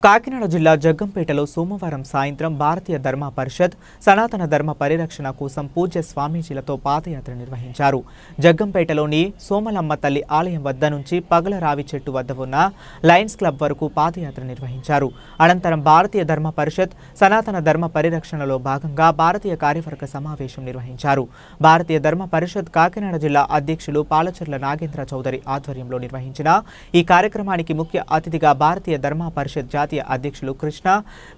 కాకినాడ జిల్లా జగ్గంపేటలో సోమవారం సాయంత్రం భారతీయ ధర్మ పరిషత్ సనాతన ధర్మ పరిరక్షణ కోసం పూజ్య స్వామీజీలతో పాదయాత్ర నిర్వహించారు. జగ్గంపేటలోని సోమలమ్మ తల్లి ఆలయం వద్ద నుంచి పగల రావి చెట్టు వద్ద ఉన్న లయన్స్ క్లబ్ వరకు పాదయాత్ర నిర్వహించారు. అనంతరం భారతీయ ధర్మ పరిషత్ సనాతన ధర్మ పరిరక్షణలో భాగంగా భారతీయ కార్యవర్గ సమావేశం నిర్వహించారు. భారతీయ ధర్మ పరిషత్ కాకినాడ జిల్లా అధ్యక్షులు పాలచర్ల నాగేంద్ర చౌదరి ఆధ్వర్యంలో నిర్వహించిన ఈ కార్యక్రమానికి ముఖ్య అతిథిగా భారతీయ ధర్మ పరిషత్ జాతీయ అధ్యక్షులు కృష్ణ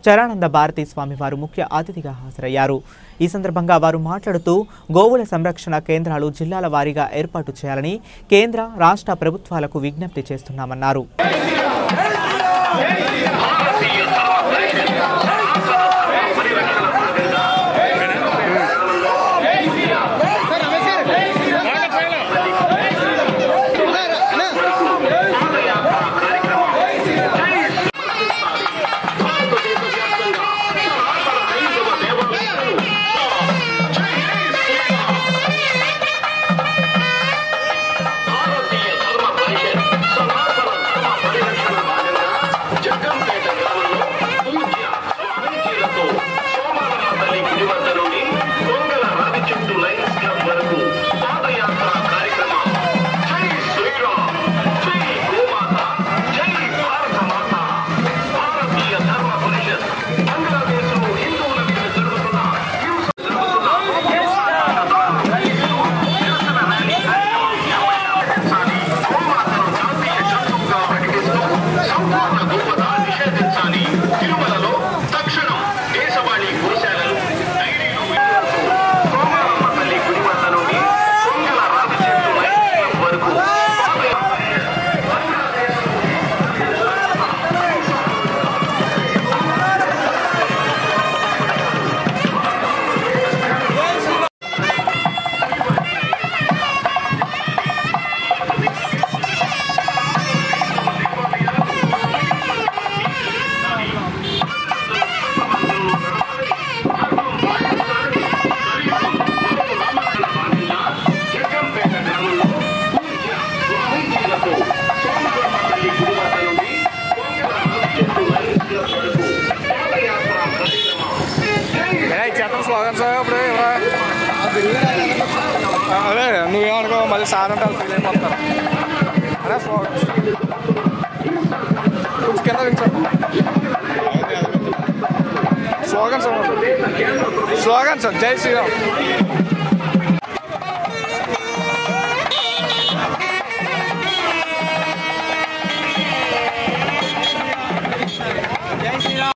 చరానంద భారతీ స్వామి వారు ముఖ్య అతిథిగా హాజరయ్యారు. ఈ సందర్భంగా వారు మాట్లాడుతూ గోవుల సంరక్షణ కేంద్రాలు జిల్లాల వారీగా ఏర్పాటు చేయాలని కేంద్ర రాష్ట్ర ప్రభుత్వాలకు విజ్ఞప్తి చేస్తున్నామన్నారు. అదే నువ్వేమనుకో మళ్ళీ సార్ అంటే వాళ్ళు ఫీల్ అయిపోతారు. అదే కింద స్లోగన్ సార్ జై శ్రీరామ్. జై శ్రీరామ్.